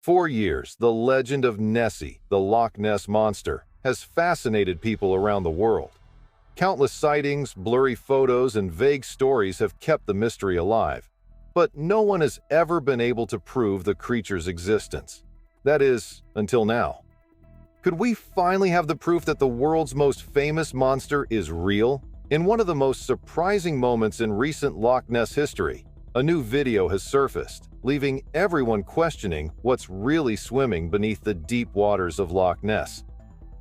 For years, the legend of Nessie, the Loch Ness Monster, has fascinated people around the world. Countless sightings, blurry photos, and vague stories have kept the mystery alive. But no one has ever been able to prove the creature's existence. That is, until now. Could we finally have the proof that the world's most famous monster is real? In one of the most surprising moments in recent Loch Ness history, a new video has surfaced, leaving everyone questioning what's really swimming beneath the deep waters of Loch Ness.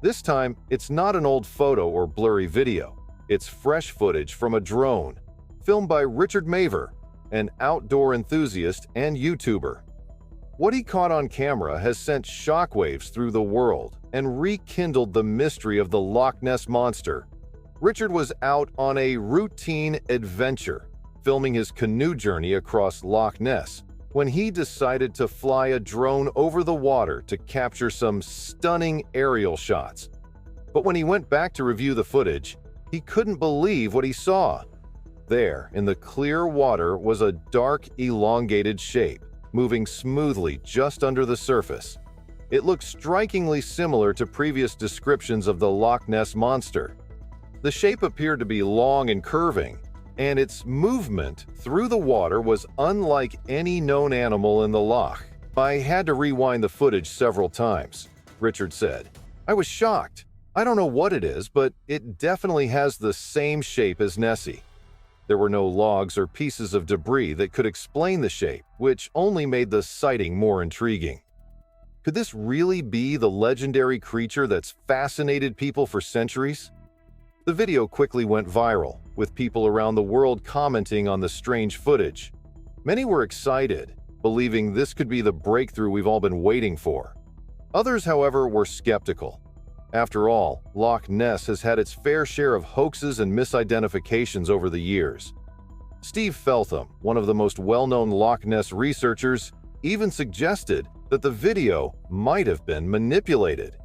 This time, it's not an old photo or blurry video. It's fresh footage from a drone, filmed by Richard Maver, an outdoor enthusiast and YouTuber. What he caught on camera has sent shockwaves through the world and rekindled the mystery of the Loch Ness Monster. Richard was out on a routine adventure, filming his canoe journey across Loch Ness, when he decided to fly a drone over the water to capture some stunning aerial shots. But when he went back to review the footage, he couldn't believe what he saw. There, in the clear water, was a dark, elongated shape, moving smoothly just under the surface. It looked strikingly similar to previous descriptions of the Loch Ness Monster. The shape appeared to be long and curving, and its movement through the water was unlike any known animal in the loch. "I had to rewind the footage several times," Richard said. "I was shocked. I don't know what it is, but it definitely has the same shape as Nessie." There were no logs or pieces of debris that could explain the shape, which only made the sighting more intriguing. Could this really be the legendary creature that's fascinated people for centuries? The video quickly went viral, with people around the world commenting on the strange footage. Many were excited, believing this could be the breakthrough we've all been waiting for. Others, however, were skeptical. After all, Loch Ness has had its fair share of hoaxes and misidentifications over the years. Steve Feltham, one of the most well-known Loch Ness researchers, even suggested that the video might have been manipulated.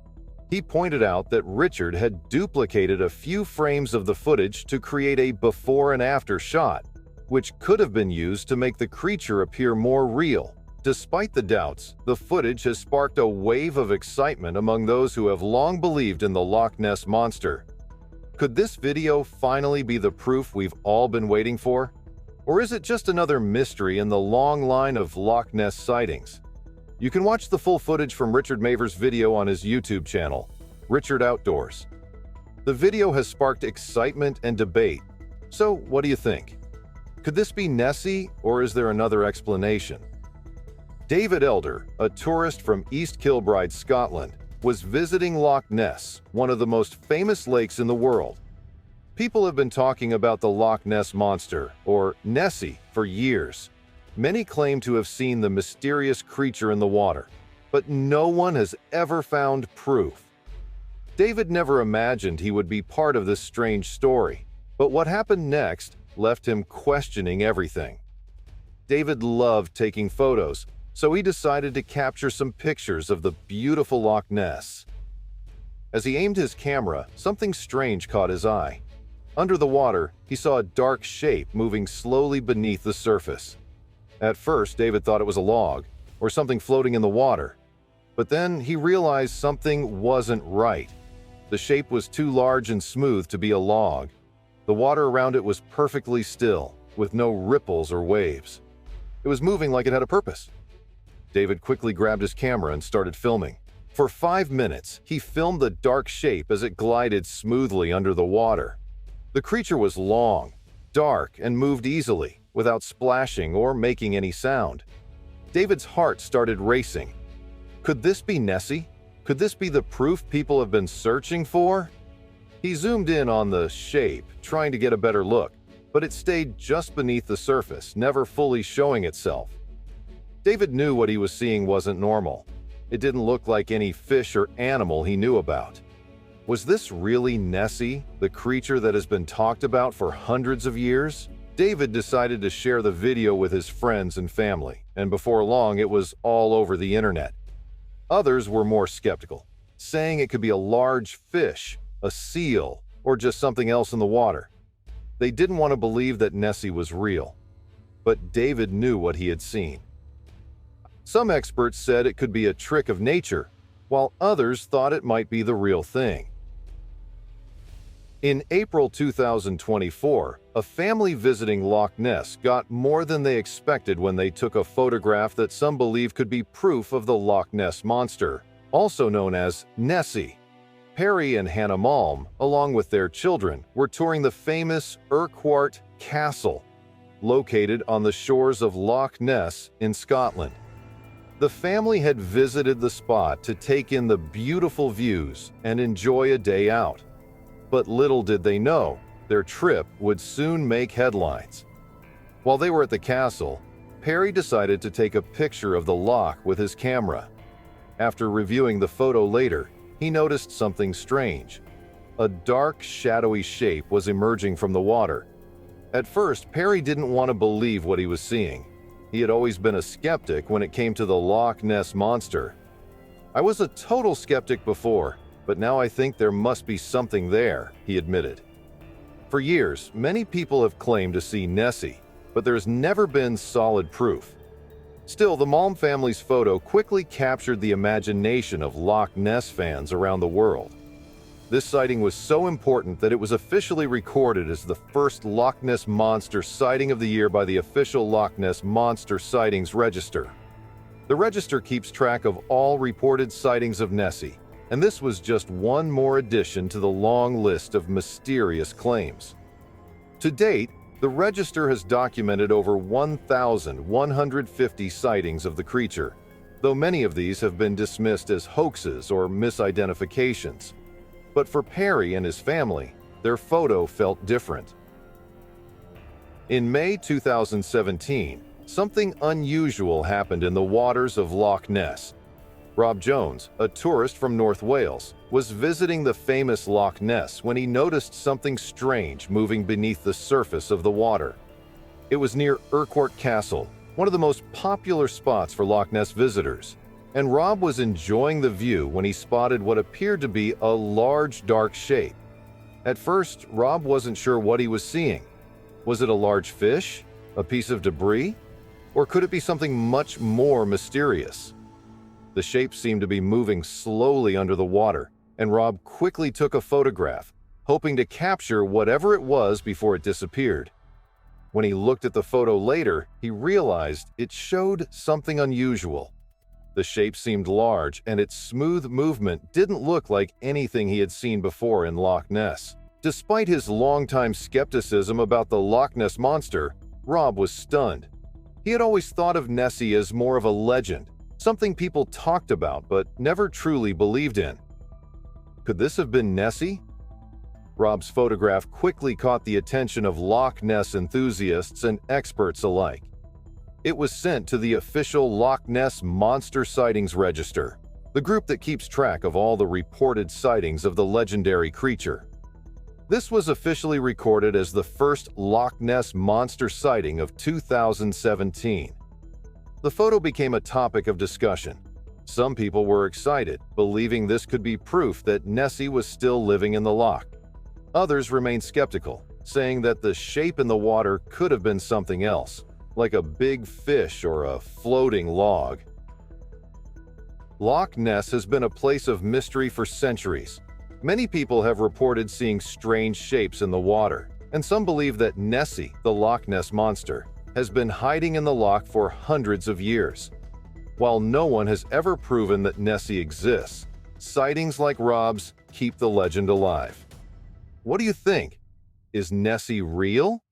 He pointed out that Richard had duplicated a few frames of the footage to create a before and after shot, which could have been used to make the creature appear more real. Despite the doubts, the footage has sparked a wave of excitement among those who have long believed in the Loch Ness Monster. Could this video finally be the proof we've all been waiting for? Or is it just another mystery in the long line of Loch Ness sightings? You can watch the full footage from Richard Maver's video on his YouTube channel, Richard Outdoors. The video has sparked excitement and debate. So, what do you think? Could this be Nessie, or is there another explanation? David Elder, a tourist from East Kilbride, Scotland, was visiting Loch Ness, one of the most famous lakes in the world. People have been talking about the Loch Ness Monster, or Nessie, for years. Many claim to have seen the mysterious creature in the water, but no one has ever found proof. David never imagined he would be part of this strange story, but what happened next left him questioning everything. David loved taking photos, so he decided to capture some pictures of the beautiful Loch Ness. As he aimed his camera, something strange caught his eye. Under the water, he saw a dark shape moving slowly beneath the surface. At first, David thought it was a log, or something floating in the water. But then he realized something wasn't right. The shape was too large and smooth to be a log. The water around it was perfectly still, with no ripples or waves. It was moving like it had a purpose. David quickly grabbed his camera and started filming. For 5 minutes, he filmed the dark shape as it glided smoothly under the water. The creature was long, dark, and moved easily, without splashing or making any sound. David's heart started racing. Could this be Nessie? Could this be the proof people have been searching for? He zoomed in on the shape, trying to get a better look, but it stayed just beneath the surface, never fully showing itself. David knew what he was seeing wasn't normal. It didn't look like any fish or animal he knew about. Was this really Nessie, the creature that has been talked about for hundreds of years? David decided to share the video with his friends and family, and before long it was all over the internet. Others were more skeptical, saying it could be a large fish, a seal, or just something else in the water. They didn't want to believe that Nessie was real. But David knew what he had seen. Some experts said it could be a trick of nature, while others thought it might be the real thing. In April 2024, a family visiting Loch Ness got more than they expected when they took a photograph that some believe could be proof of the Loch Ness Monster, also known as Nessie. Perry and Hannah Malm, along with their children, were touring the famous Urquhart Castle, located on the shores of Loch Ness in Scotland. The family had visited the spot to take in the beautiful views and enjoy a day out. But little did they know, their trip would soon make headlines. While they were at the castle, Perry decided to take a picture of the loch with his camera. After reviewing the photo later, he noticed something strange. A dark, shadowy shape was emerging from the water. At first, Perry didn't want to believe what he was seeing. He had always been a skeptic when it came to the Loch Ness Monster. "I was a total skeptic before, but now I think there must be something there," he admitted. For years, many people have claimed to see Nessie, but there's never been solid proof. Still, the Malm family's photo quickly captured the imagination of Loch Ness fans around the world. This sighting was so important that it was officially recorded as the first Loch Ness Monster sighting of the year by the official Loch Ness Monster Sightings Register. The register keeps track of all reported sightings of Nessie, and this was just one more addition to the long list of mysterious claims. To date, the register has documented over 1,150 sightings of the creature, though many of these have been dismissed as hoaxes or misidentifications. But for Perry and his family, their photo felt different. In May 2017, something unusual happened in the waters of Loch Ness. Rob Jones, a tourist from North Wales, was visiting the famous Loch Ness when he noticed something strange moving beneath the surface of the water. It was near Urquhart Castle, one of the most popular spots for Loch Ness visitors, and Rob was enjoying the view when he spotted what appeared to be a large dark shape. At first, Rob wasn't sure what he was seeing. Was it a large fish? A piece of debris? Or could it be something much more mysterious? The shape seemed to be moving slowly under the water, and Rob quickly took a photograph, hoping to capture whatever it was before it disappeared. When he looked at the photo later, he realized it showed something unusual. The shape seemed large, and its smooth movement didn't look like anything he had seen before in Loch Ness. Despite his longtime skepticism about the Loch Ness Monster, Rob was stunned. He had always thought of Nessie as more of a legend, something people talked about but never truly believed in. Could this have been Nessie? Rob's photograph quickly caught the attention of Loch Ness enthusiasts and experts alike. It was sent to the official Loch Ness Monster Sightings Register, the group that keeps track of all the reported sightings of the legendary creature. This was officially recorded as the first Loch Ness Monster sighting of 2017. The photo became a topic of discussion. Some people were excited, believing this could be proof that Nessie was still living in the loch. Others remained skeptical, saying that the shape in the water could have been something else, like a big fish or a floating log. Loch Ness has been a place of mystery for centuries. Many people have reported seeing strange shapes in the water, and some believe that Nessie, the Loch Ness Monster, has been hiding in the loch for hundreds of years. While no one has ever proven that Nessie exists, sightings like Rob's keep the legend alive. What do you think? Is Nessie real?